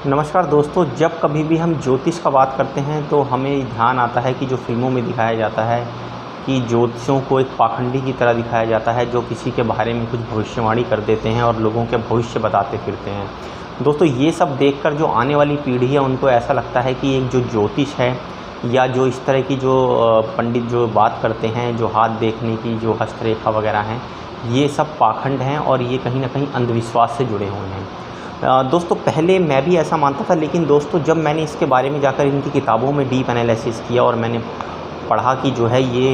नमस्कार दोस्तों, जब कभी भी हम ज्योतिष का बात करते हैं तो हमें ध्यान आता है कि जो फिल्मों में दिखाया जाता है कि ज्योतिषियों को एक पाखंडी की तरह दिखाया जाता है जो किसी के बारे में कुछ भविष्यवाणी कर देते हैं और लोगों के भविष्य बताते फिरते हैं। दोस्तों, ये सब देखकर जो आने वाली पीढ़ी है उनको ऐसा लगता है कि एक जो ज्योतिष है या जो इस तरह की जो पंडित जो बात करते हैं, जो हाथ देखने की जो हस्तरेखा वगैरह हैं, ये सब पाखंड हैं और ये कहीं ना कहीं अंधविश्वास से जुड़े हुए हैं। दोस्तों, पहले मैं भी ऐसा मानता था, लेकिन दोस्तों जब मैंने इसके बारे में जाकर इनकी किताबों में डीप एनालिसिस किया और मैंने पढ़ा कि जो है ये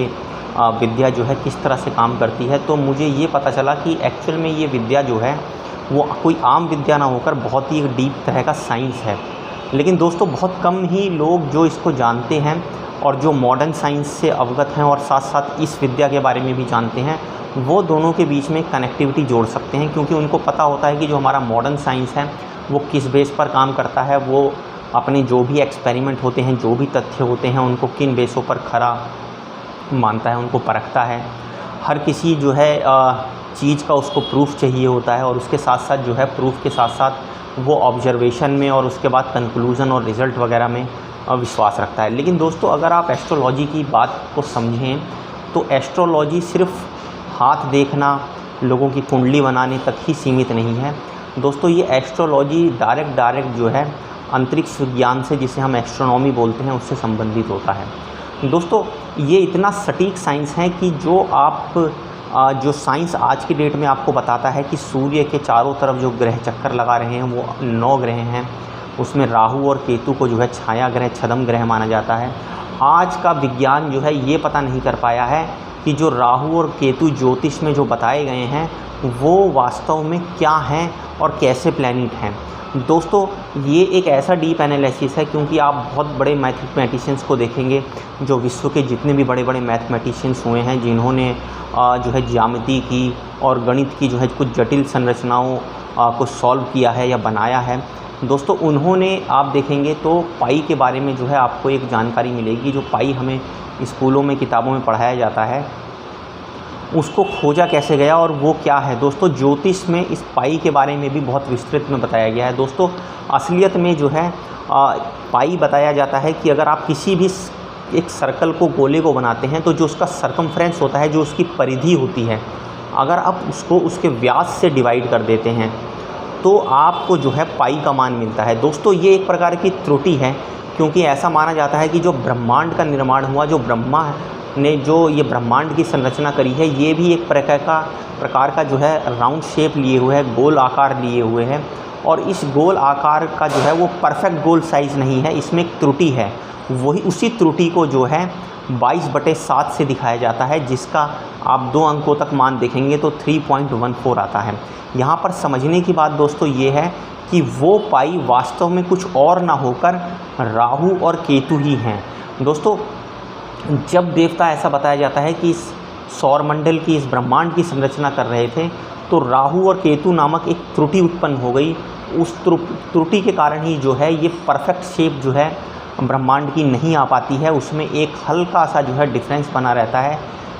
विद्या जो है किस तरह से काम करती है, तो मुझे ये पता चला कि एक्चुअल में ये विद्या जो है वो कोई आम विद्या ना होकर बहुत ही एक डीप तरह का साइंस है। लेकिन दोस्तों, बहुत कम ही लोग जो इसको जानते हैं और जो मॉडर्न साइंस से अवगत हैं और साथ साथ इस विद्या के बारे में भी जानते हैं, वो दोनों के बीच में कनेक्टिविटी जोड़ सकते हैं, क्योंकि उनको पता होता है कि जो हमारा मॉडर्न साइंस है वो किस बेस पर काम करता है, वो अपने जो भी एक्सपेरिमेंट होते हैं, जो भी तथ्य होते हैं, उनको किन बेसों पर खरा मानता है, उनको परखता है। हर किसी जो है चीज़ का उसको प्रूफ चाहिए होता है और उसके साथ साथ जो है प्रूफ के साथ साथ वो ऑब्जर्वेशन में और उसके बाद कंक्लूज़न और रिज़ल्ट वगैरह में विश्वास रखता है। लेकिन दोस्तों, अगर आप एस्ट्रोलॉजी की बात को समझें तो एस्ट्रोलॉजी सिर्फ हाथ देखना, लोगों की कुंडली बनाने तक ही सीमित नहीं है। दोस्तों, ये एस्ट्रोलॉजी डायरेक्ट जो है अंतरिक्ष विज्ञान से, जिसे हम एस्ट्रोनॉमी बोलते हैं, उससे संबंधित होता है। दोस्तों, ये इतना सटीक साइंस है कि जो साइंस आज की डेट में आपको बताता है कि सूर्य के चारों तरफ जो ग्रह चक्कर लगा रहे हैं वो 9 ग्रह हैं, उसमें राहु और केतु को जो है छाया ग्रह, छद्म ग्रह माना जाता है। आज का विज्ञान जो है ये पता नहीं कर पाया है कि जो राहु और केतु ज्योतिष में जो बताए गए हैं वो वास्तव में क्या हैं और कैसे प्लैनेट हैं। दोस्तों, ये एक ऐसा डीप एनालिसिस है, क्योंकि आप बहुत बड़े मैथमेटिशियंस को देखेंगे, जो विश्व के जितने भी बड़े बड़े मैथमेटिशियंस हुए हैं, जिन्होंने जो है ज्यामिति की और गणित की जो है कुछ जटिल संरचनाओं को सॉल्व किया है या बनाया है, दोस्तों उन्होंने आप देखेंगे तो पाई के बारे में जो है आपको एक जानकारी मिलेगी। जो पाई हमें स्कूलों में किताबों में पढ़ाया जाता है, उसको खोजा कैसे गया और वो क्या है। दोस्तों, ज्योतिष में इस पाई के बारे में भी बहुत विस्तृत में बताया गया है। दोस्तों, असलियत में जो है पाई बताया जाता है कि अगर आप किसी भी एक सर्कल को, गोले को बनाते हैं, तो जो उसका सरकमफ्रेंस होता है, जो उसकी परिधि होती है, अगर आप उसको उसके व्यास से डिवाइड कर देते हैं तो आपको जो है पाई का मान मिलता है। दोस्तों, ये एक प्रकार की त्रुटि है, क्योंकि ऐसा माना जाता है कि जो ब्रह्मांड का निर्माण हुआ, जो ब्रह्मा ने जो ये ब्रह्मांड की संरचना करी है, ये भी एक प्रकार का जो है राउंड शेप लिए हुए है, गोल आकार लिए हुए है। और इस गोल आकार का जो है वो परफेक्ट गोल साइज़ नहीं है, इसमें एक त्रुटि है। वही उसी त्रुटि को जो है 22/7 से दिखाया जाता है, जिसका आप 2 अंकों तक मान देखेंगे तो 3.14 आता है। यहाँ पर समझने की बात दोस्तों ये है कि वो पाई वास्तव में कुछ और ना होकर राहु और केतु ही हैं। दोस्तों, जब देवता ऐसा बताया जाता है कि इस सौरमंडल की, इस ब्रह्मांड की संरचना कर रहे थे, तो राहु और केतु नामक एक त्रुटि उत्पन्न हो गई। उस त्रुटि के कारण ही जो है ये परफेक्ट शेप जो है ब्रह्मांड की नहीं आ पाती है, उसमें एक हल्का सा जो है डिफरेंस बना रहता है।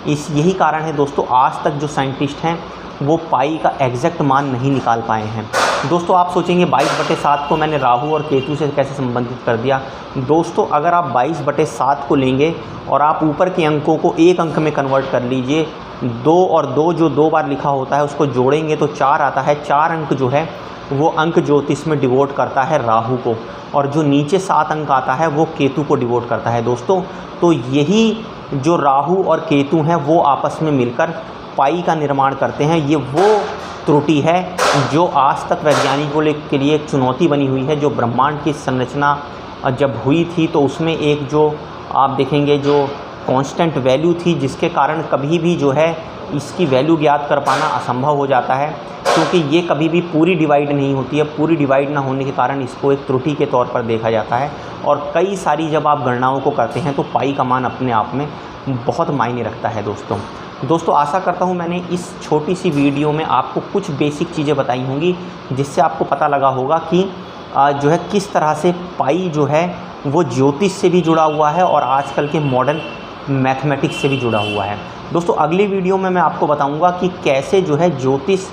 यही कारण है दोस्तों, आज तक जो साइंटिस्ट हैं वो पाई का एग्जैक्ट मान नहीं निकाल पाए हैं। दोस्तों, आप सोचेंगे 22/7 को मैंने राहु और केतु से कैसे संबंधित कर दिया। दोस्तों, अगर आप 22/7 को लेंगे और आप ऊपर के अंकों को एक अंक में कन्वर्ट कर लीजिए, 2 और 2 जो 2 बार लिखा होता है उसको जोड़ेंगे तो 4 आता है। 4 अंक जो है वो अंक ज्योतिष में डिवोट करता है राहु को, और जो नीचे 7 अंक आता है वो केतु को डिवोट करता है। दोस्तों, तो यही जो राहु और केतु हैं वो आपस में मिलकर पाई का निर्माण करते हैं। ये वो त्रुटि है जो आज तक वैज्ञानिकों के लिए एक चुनौती बनी हुई है। जो ब्रह्मांड की संरचना जब हुई थी तो उसमें एक जो आप देखेंगे जो कांस्टेंट वैल्यू थी, जिसके कारण कभी भी जो है इसकी वैल्यू ज्ञात कर पाना असंभव हो जाता है, क्योंकि ये कभी भी पूरी डिवाइड नहीं होती है। पूरी डिवाइड ना होने के कारण इसको एक त्रुटि के तौर पर देखा जाता है, और कई सारी जब आप गणनाओं को करते हैं तो पाई का मान अपने आप में बहुत मायने रखता है। दोस्तों, आशा करता हूँ मैंने इस छोटी सी वीडियो में आपको कुछ बेसिक चीज़ें बताई होंगी, जिससे आपको पता लगा होगा कि जो है किस तरह से पाई जो है वो ज्योतिष से भी जुड़ा हुआ है और आजकल के मॉडर्न मैथमेटिक्स से भी जुड़ा हुआ है। दोस्तों, अगली वीडियो में मैं आपको बताऊंगा कि कैसे जो है ज्योतिष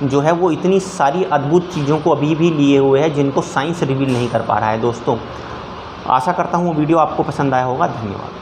जो है वो इतनी सारी अद्भुत चीज़ों को अभी भी लिए हुए है जिनको साइंस रिवील नहीं कर पा रहा है। दोस्तों आशा करता हूँ वो वीडियो आपको पसंद आया होगा। धन्यवाद।